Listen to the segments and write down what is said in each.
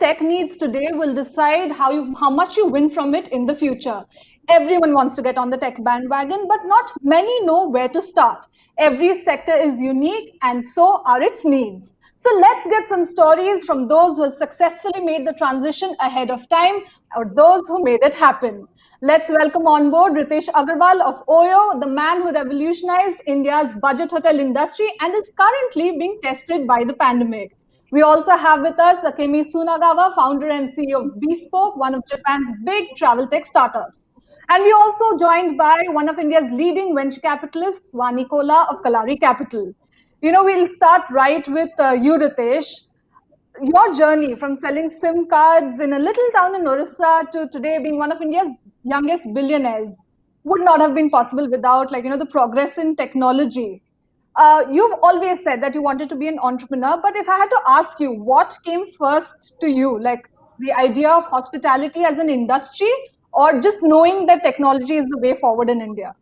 tech needs today will decide how much you win from it in the future. Everyone wants to get on the tech bandwagon, but not many know where to start. Every sector is unique, and so are its needs. So let's get some stories from those who have successfully made the transition ahead of time or those who made it happen. Let's welcome on board Ritesh Agarwal of Oyo, the man who revolutionized India's budget hotel industry and is currently being tested by the pandemic. We also have with us Akemi Sunagawa, founder and CEO of Bespoke, one of Japan's big travel tech startups. And we also joined by one of India's leading venture capitalists, Vani Kola of Kalari Capital. We'll start right with you, Ritesh. Your journey from selling SIM cards in a little town in Orissa to today being one of India's youngest billionaires would not have been possible without, the progress in technology. You've always said that you wanted to be an entrepreneur, but if I had to ask you, what came first to you, like the idea of hospitality as an industry, or just knowing that technology is the way forward in India?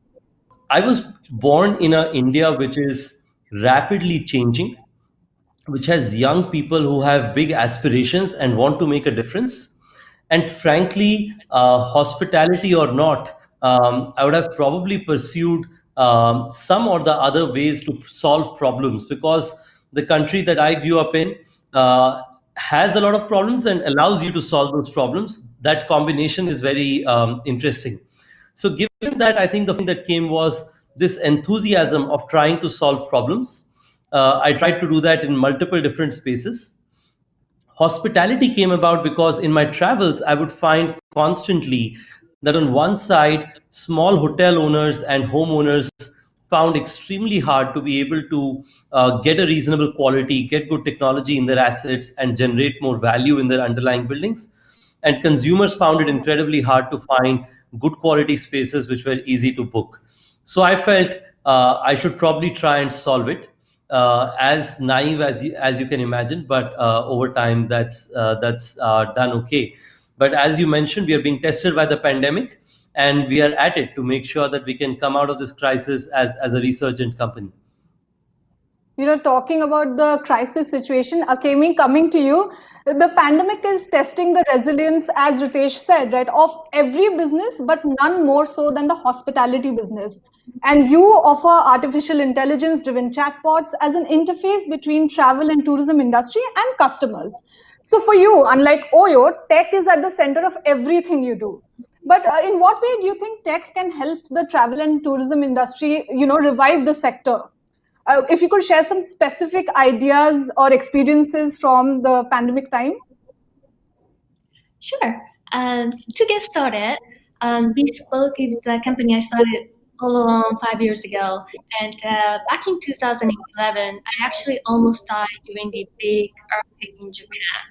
I was born in an India which is rapidly changing, which has young people who have big aspirations and want to make a difference. And frankly, hospitality or not, I would have probably pursued some or the other ways to solve problems, because the country that I grew up in has a lot of problems and allows you to solve those problems. That combination is very interesting. So, given that, I think the thing that came was this enthusiasm of trying to solve problems. I tried to do that in multiple different spaces. Hospitality came about because in my travels, I would find constantly that on one side, small hotel owners and homeowners found extremely hard to be able to get a reasonable quality, get good technology in their assets, and generate more value in their underlying buildings. And consumers found it incredibly hard to find good quality spaces which were easy to book. So I felt I should probably try and solve it. As naive as you can imagine, but over time that's done okay. But as you mentioned, we are being tested by the pandemic, and we are at it to make sure that we can come out of this crisis as a resurgent company. Talking about the crisis situation, Akemi, coming to you, the pandemic is testing the resilience, as Ritesh said, right, of every business, but none more so than the hospitality business. And you offer artificial intelligence driven chatbots as an interface between travel and tourism industry and customers. So for you, unlike Oyo, tech is at the center of everything you do. But in what way do you think tech can help the travel and tourism industry, revive the sector? If you could share some specific ideas or experiences from the pandemic time. Sure. To get started, Bespoke is the company I started all along 5 years ago. And back in 2011, I actually almost died during the big earthquake in Japan.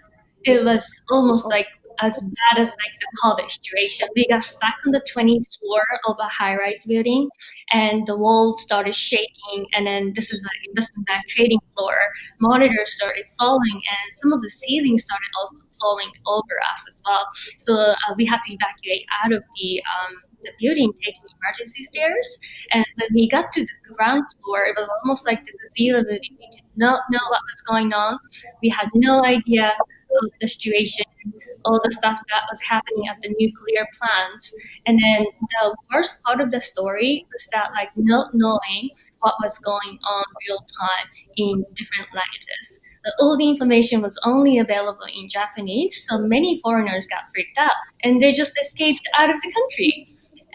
It was almost like as bad as like the COVID situation. We got stuck on the 20th floor of a high-rise building, and the walls started shaking. And then this is an investment bank trading floor. Monitors started falling, and some of the ceilings started also falling over us as well. So we had to evacuate out of the building, taking emergency stairs. And when we got to the ground floor, it was almost like the Godzilla movie. We did not know what was going on. We had no idea of the situation, all the stuff that was happening at the nuclear plants. And then the worst part of the story was that, like, not knowing what was going on real time in different languages. All the information was only available in Japanese, so many foreigners got freaked out and they just escaped out of the country.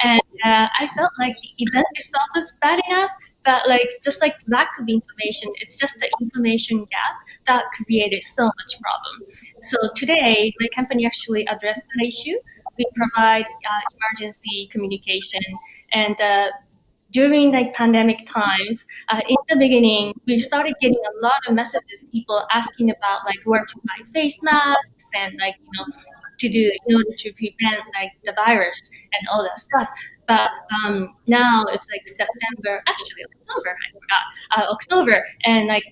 And I felt like the event itself was bad enough, but like just like lack of information, it's just the information gap that created so much problem. So today, my company actually addressed that issue. We provide emergency communication, and during like pandemic times, in the beginning, we started getting a lot of messages, people asking about like where to buy face masks and like to do in order to prevent like the virus and all that stuff. But now it's like September, actually October, I forgot, October, and like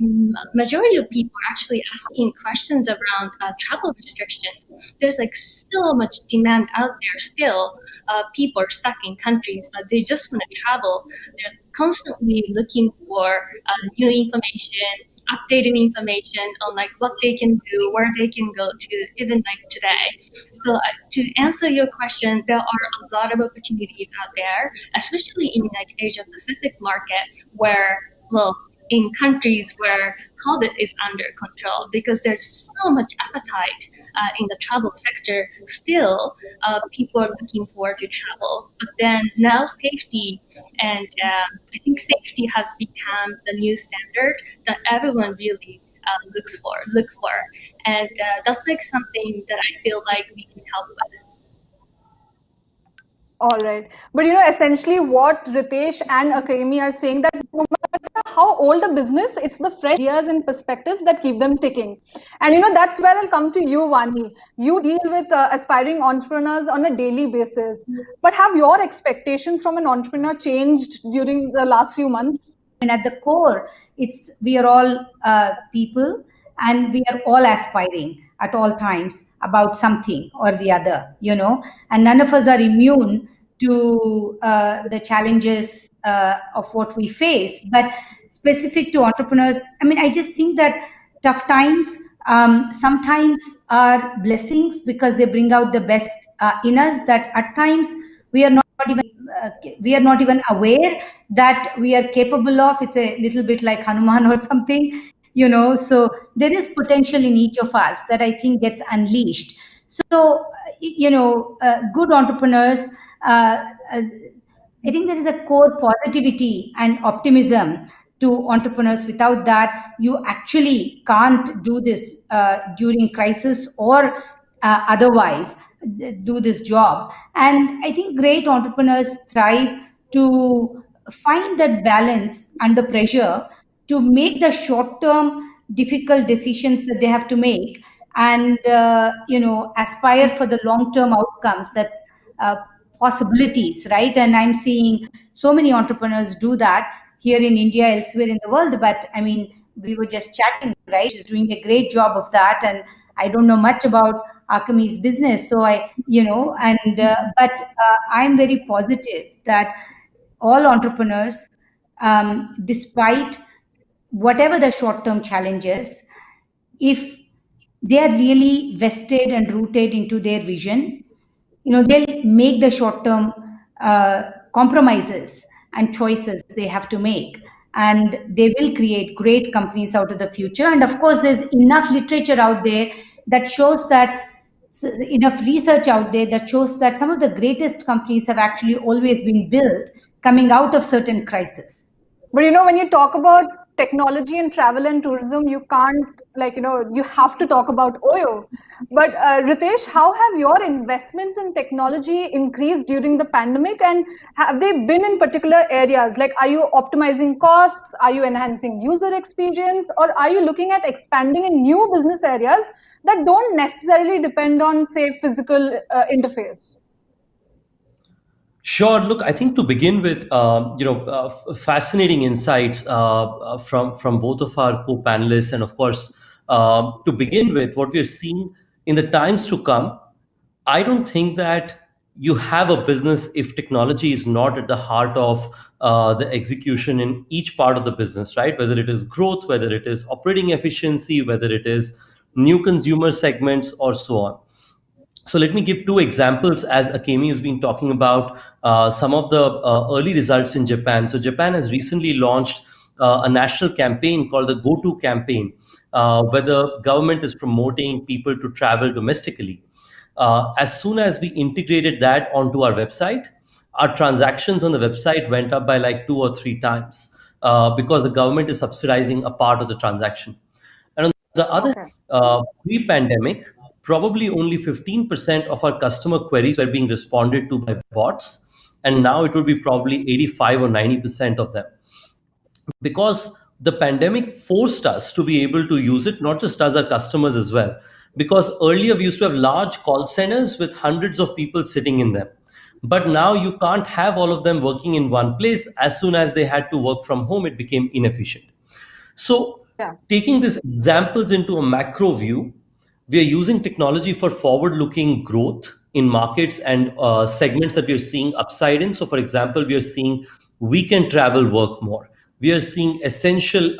majority of people are actually asking questions around travel restrictions. There's like so much demand out there still. People are stuck in countries, but they just want to travel. They're constantly looking for new information, updating information on like what they can do, where they can go to, even like today. So to answer your question, there are a lot of opportunities out there, especially in like Asia Pacific market, where well, in countries where COVID is under control, because there's so much appetite in the travel sector. Still, people are looking forward to travel, but then now safety and I think safety has become the new standard that everyone really look for, and that's like something that I feel like we can help with. All right. But essentially what Ritesh and Akemi are saying, that no matter how old a business, it's the fresh ideas and perspectives that keep them ticking. And that's where I'll come to you, Vani. You deal with aspiring entrepreneurs on a daily basis. But have your expectations from an entrepreneur changed during the last few months? And at the core, we are all people, and we are all aspiring at all times about something or the other, and none of us are immune to the challenges of what we face. But specific to entrepreneurs, I mean, I just think that tough times sometimes are blessings, because they bring out the best in us, that at times we are not even aware that we are capable of. It's a little bit like Hanuman or something, so there is potential in each of us that I think gets unleashed. So good entrepreneurs, I think there is a core positivity and optimism to entrepreneurs. Without that, you actually can't do this during crisis or otherwise do this job. And I think great entrepreneurs thrive to find that balance under pressure, to make the short term difficult decisions that they have to make, and aspire for the long term outcomes. That's possibilities, right? And I'm seeing so many entrepreneurs do that here in India, elsewhere in the world. But I mean, we were just chatting, right? She's doing a great job of that, and I don't know much about Akemi's business, so but I'm very positive that all entrepreneurs, despite whatever the short-term challenges, if they are really vested and rooted into their vision, they'll make the short-term compromises and choices they have to make, and they will create great companies out of the future. And of course, there's enough literature out there that shows that, enough research out there that shows that some of the greatest companies have actually always been built coming out of certain crises. But when you talk about technology and travel and tourism, you can't, you have to talk about OYO. But Ritesh, how have your investments in technology increased during the pandemic, and have they been in particular areas? Like, are you optimizing costs? Are you enhancing user experience? Or are you looking at expanding in new business areas that don't necessarily depend on, say, physical interface? Sure. Look, I think to begin with, fascinating insights from both of our co-panelists, and of course, to begin with, what we are seeing in the times to come, I don't think that you have a business if technology is not at the heart of the execution in each part of the business, right? Whether it is growth, whether it is operating efficiency, whether it is new consumer segments, or so on. So let me give two examples, as Akemi has been talking about some of the early results in Japan. So Japan has recently launched a national campaign called the Go-To campaign, where the government is promoting people to travel domestically. As soon as we integrated that onto our website, our transactions on the website went up by like 2 or 3 times because the government is subsidizing a part of the transaction. And on the other, pre-pandemic, probably only 15% of our customer queries were being responded to by bots. And now it would be probably 85 or 90% of them. Because the pandemic forced us to be able to use it, not just as our customers as well. Because earlier we used to have large call centers with hundreds of people sitting in them. But now you can't have all of them working in one place. As soon as they had to work from home, it became inefficient. So taking these examples into a macro view, we are using technology for forward-looking growth in markets and segments that we are seeing upside in. So for example, we are seeing weekend travel work more. We are seeing essential,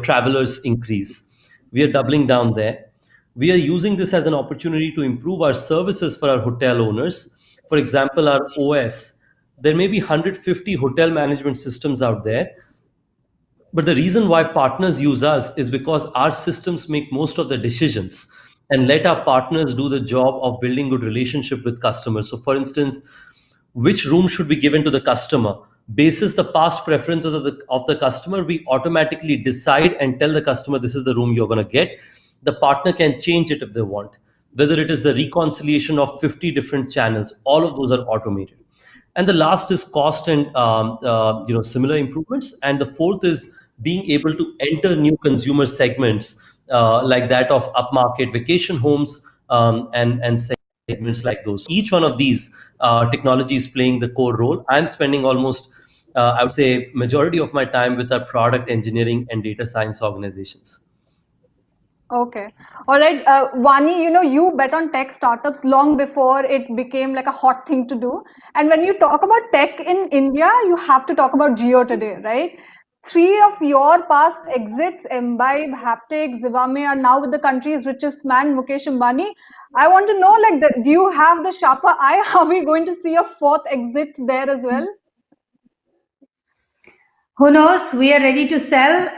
travelers increase. We are doubling down there. We are using this as an opportunity to improve our services for our hotel owners. For example, our OS. There may be 150 hotel management systems out there, but the reason why partners use us is because our systems make most of the decisions and let our partners do the job of building good relationship with customers. So for instance, which room should be given to the customer basis the past preferences of the customer, we automatically decide and tell the customer this is the room you're going to get. The partner can change it if they want. Whether it is the reconciliation of 50 different channels, all of those are automated. And the last is cost and similar improvements. And the fourth is being able to enter new consumer segments, like that of upmarket vacation homes, and segments like those. Each one of these technologies playing the core role. I'm spending almost, I would say, majority of my time with our product engineering and data science organizations. Okay. All right. Vani, you bet on tech startups long before it became like a hot thing to do. And when you talk about tech in India, you have to talk about Jio today, right? Three of your past exits, Imbibe, Haptic, Zivame, are now with the country's richest man, Mukesh Ambani. I want to know, like, do you have the sharper eye? Are we going to see a fourth exit there as well? Who knows? We are ready to sell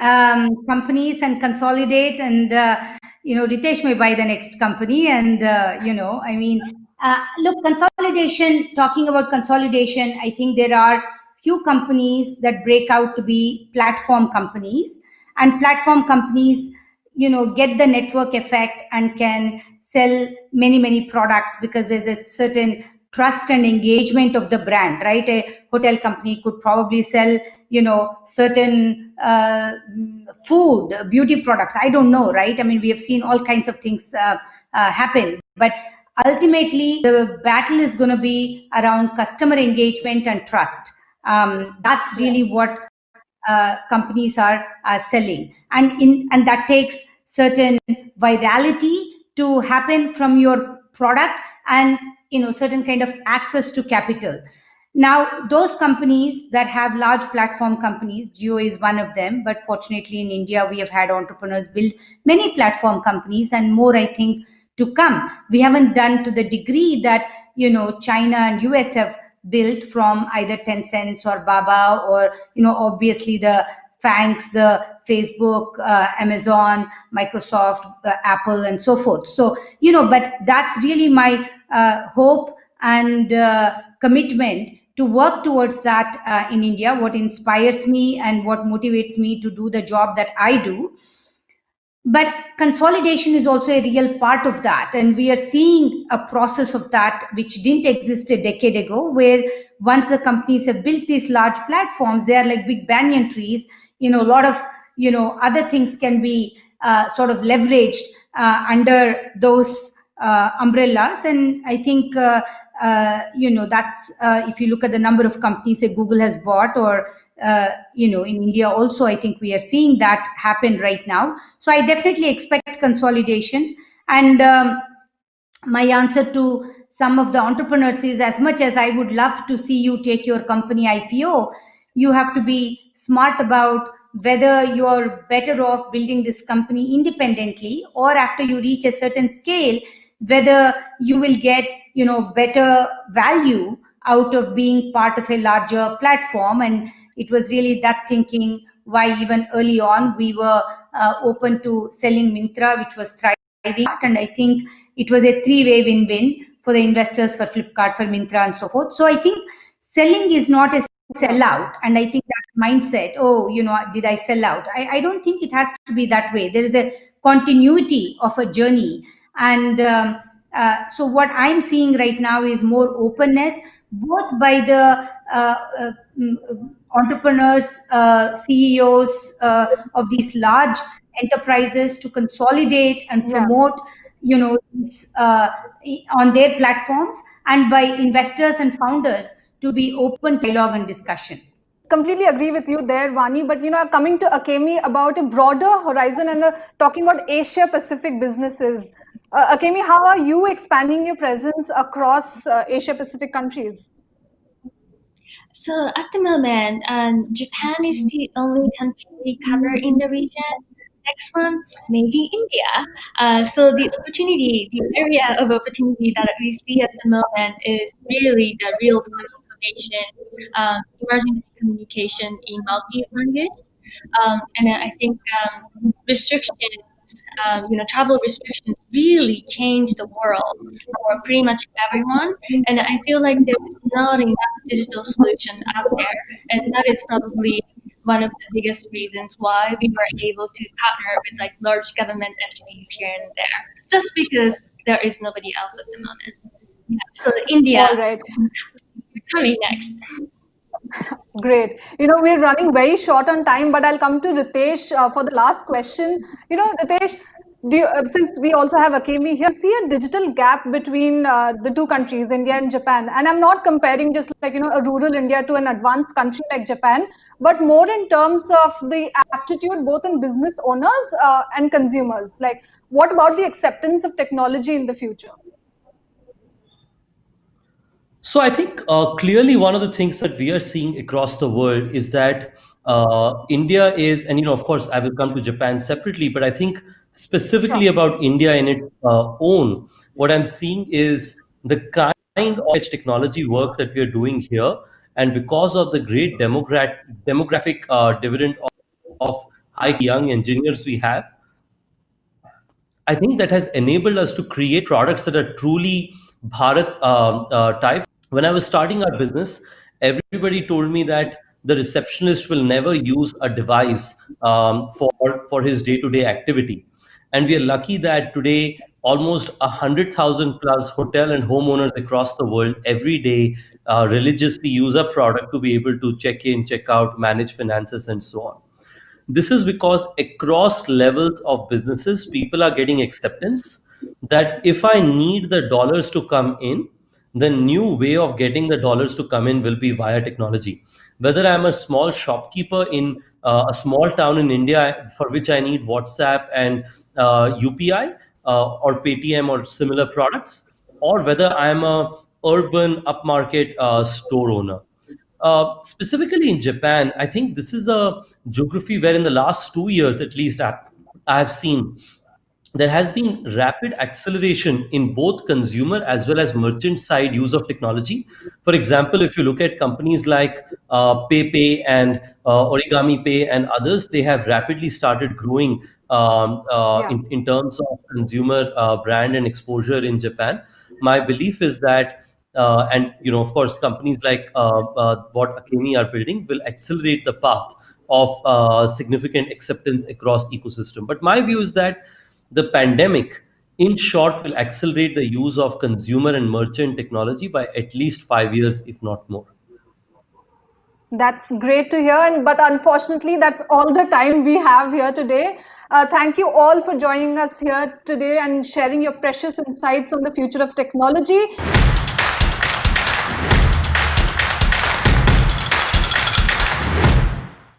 companies and consolidate, and Ritesh may buy the next company. And look, consolidation. Talking about consolidation, I think there are few companies that break out to be platform companies, and platform companies, get the network effect and can sell many products because there's a certain trust and engagement of the brand, right? A hotel company could probably sell, certain food, beauty products. I don't know, right? I mean, we have seen all kinds of things happen, but ultimately the battle is going to be around customer engagement and trust. That's really what companies are selling, and that takes certain virality to happen from your product, and certain kind of access to capital. Now, those companies that have large platform companies, Jio is one of them, but fortunately in India we have had entrepreneurs build many platform companies, and more, I think, to come. We haven't done to the degree that China and US have built from either Tencent or Baba, or obviously the FANGs, the Facebook, Amazon, Microsoft, Apple, and so forth. So but that's really my hope and commitment to work towards that in India. What inspires me and what motivates me to do the job that I do. But consolidation is also a real part of that. And we are seeing a process of that which didn't exist a decade ago, where once the companies have built these large platforms, they are like big banyan trees. A lot of, other things can be sort of leveraged under those umbrellas. And I think, that's if you look at the number of companies that Google has bought, or in India also, I think we are seeing that happen right now. So I definitely expect consolidation. And my answer to some of the entrepreneurs is, as much as I would love to see you take your company IPO, you have to be smart about whether you're better off building this company independently, or after you reach a certain scale, whether you will get better value out of being part of a larger platform. And it was really that thinking why even early on we were open to selling Myntra, which was thriving. And I think it was a three-way win-win for the investors, for Flipkart, for Myntra, and so forth. So I think selling is not a sellout. And I think that mindset, did I sell out? I don't think it has to be that way. There is a continuity of a journey. And so what I'm seeing right now is more openness, both by the entrepreneurs, CEOs of these large enterprises to consolidate and promote, on their platforms, and by investors and founders to be open to dialogue and discussion. Completely agree with you there, Vani. But coming to Akemi about a broader horizon and talking about Asia Pacific businesses. Akemi, how are you expanding your presence across Asia Pacific countries? So at the moment, Japan is the only country we cover in the region. Next one, maybe India. So the opportunity, the area of opportunity that we see at the moment is really the real-time information, emergency communication in multi-language. And I think restrictions, travel restrictions really change the world for pretty much everyone. And I feel like there's not enough digital solution out there. And that is probably one of the biggest reasons why we were able to partner with like large government entities here and there, just because there is nobody else at the moment. Yeah. So India All right. coming next. Great. We're running very short on time, but I'll come to Ritesh for the last question. Ritesh, since we also have Akemi here, see a digital gap between the two countries, India and Japan. And I'm not comparing just like, a rural India to an advanced country like Japan, but more in terms of the aptitude both in business owners and consumers. Like, what about the acceptance of technology in the future? So I think clearly one of the things that we are seeing across the world is that India is, and of course, I will come to Japan separately, but I think specifically Sure. about India in its own, what I'm seeing is the kind of technology work that we are doing here, and because of the great demographic dividend of high young engineers we have, I think that has enabled us to create products that are truly Bharat type. When I was starting our business, everybody told me that the receptionist will never use a device for his day-to-day activity. And we are lucky that today almost 100,000 plus hotel and homeowners across the world every day religiously use a product to be able to check in, check out, manage finances, and so on. This is because across levels of businesses, people are getting acceptance that if I need the dollars to come in, the new way of getting the dollars to come in will be via technology. Whether I'm a small shopkeeper in a small town in India for which I need WhatsApp and UPI or Paytm or similar products, or whether I'm a urban upmarket store owner. Specifically in Japan, I think this is a geography where in the last 2 years at least, I've seen there has been rapid acceleration in both consumer as well as merchant side use of technology. For example, if you look at companies like PayPay and Origami Pay and others, they have rapidly started growing Yeah. in terms of consumer brand and exposure in Japan. My belief is that, and of course, companies like what Akemi are building will accelerate the path of significant acceptance across ecosystem. But my view is that the pandemic, in short, will accelerate the use of consumer and merchant technology by at least 5 years, if not more. That's great to hear, but unfortunately, that's all the time we have here today. Thank you all for joining us here today and sharing your precious insights on the future of technology.